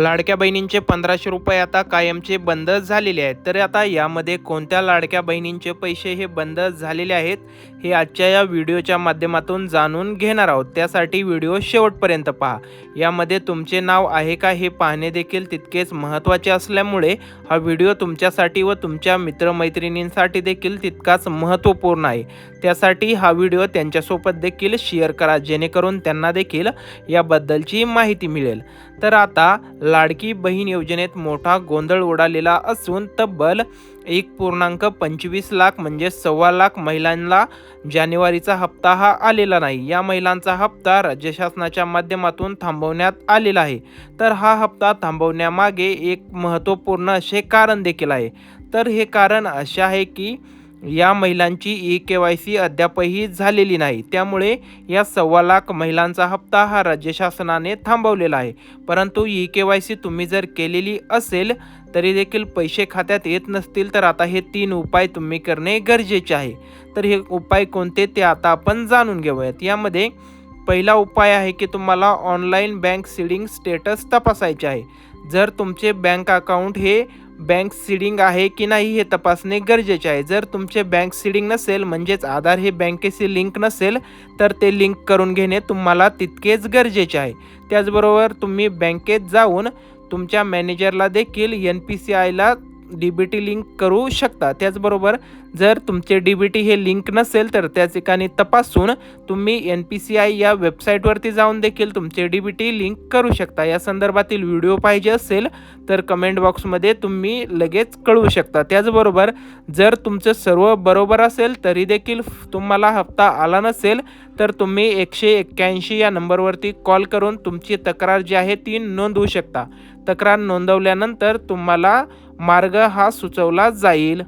लाडक्या बहिणींचे 1500 रुपये आता कायमचे बंद झालेले आहेत. तर आता यामध्ये कोणत्या लाडक्या बहिणींचे पैसे हे बंद झालेले आहेत हे आजच्या या व्हिडिओच्या माध्यमातून जाणून घेणार आहोत. त्यासाठी व्हिडिओ शेवटपर्यंत पहा. यामध्ये तुमचे नाव आहे का हे पाहणे देखील तितकेच महत्त्वाचे असल्यामुळे हा व्हिडिओ तुमच्यासाठी व तुमच्या मित्रमैत्रिणींसाठी देखील तितकाच महत्त्वपूर्ण आहे. त्यासाठी हा व्हिडिओ त्यांच्यासोबत देखील शेअर करा, जेणेकरून त्यांना देखील याबद्दलची माहिती मिळेल. तर आता लाडकी बहीण योजनेत मोठा गोंधळ उडालेला असून तब्बल 1.25 लाख म्हणजे 1.25 लाख महिलांना जानेवारीचा हप्ता हा आलेला नाही. या महिलांचा हप्ता राज्य शासनाच्या माध्यमातून थांबवण्यात आलेला आहे. तर हा हप्ता थांबवण्यामागे एक महत्त्वपूर्ण असे कारण देखील आहे. तर हे कारण असे आहे की या महिलांची KYC अद्यापही झालेली नाही. त्यामुळे या 1.25 लाख महिलांचा हप्ता हा राज्य शासनाने थांबवलेला आहे. परंतु KYC तुम्ही जर केलेली असेल तरी देखील पैसे खात्यात येत नसतील तर आता हे 3 उपाय तुम्ही करणे गरजेचे आहे. तर हे उपाय कोणते ते आता आपण जाणून घेऊयात. यामध्ये पहिला उपाय आहे की तुम्हाला ऑनलाईन बँक सीडिंग स्टेटस तपासायचे आहे. जर तुमचे बँक अकाउंट हे बँक सीडिंग आहे की नाही हे तपासणे गरजेचे आहे. जर तुमचे बँक सीडिंग नसेल म्हणजेच आधार हे बँकेशी लिंक नसेल तर ते लिंक करून घेणे तुम्हाला तितकेच गरजेचे आहे. त्याचबरोबर तुम्ही बँकेत जाऊन तुमच्या मॅनेजरला देखील NPCIला DBT लिंक करू शकता. त्याचबरोबर जर तुमचे DBT हे लिंक नसेल तर त्या ठिकाणी तपासून तुम्ही NPCI या वेबसाईटवरती जाऊन देखील तुमचे DBT लिंक करू शकता. या संदर्भातील व्हिडिओ पाहिजे असेल तर कमेंट बॉक्समध्ये तुम्ही लगेच कळवू शकता. त्याचबरोबर जर तुमचं सर्व बरोबर असेल तरी देखील तुम्हाला हप्ता आला नसेल तर तुम्ही 181 या नंबरवरती कॉल करून तुमची तक्रार जी आहे ती नोंदवू शकता. तक्रार नोंदवल्यानंतर तुम्हाला मार्ग हा सुचवला जाईल.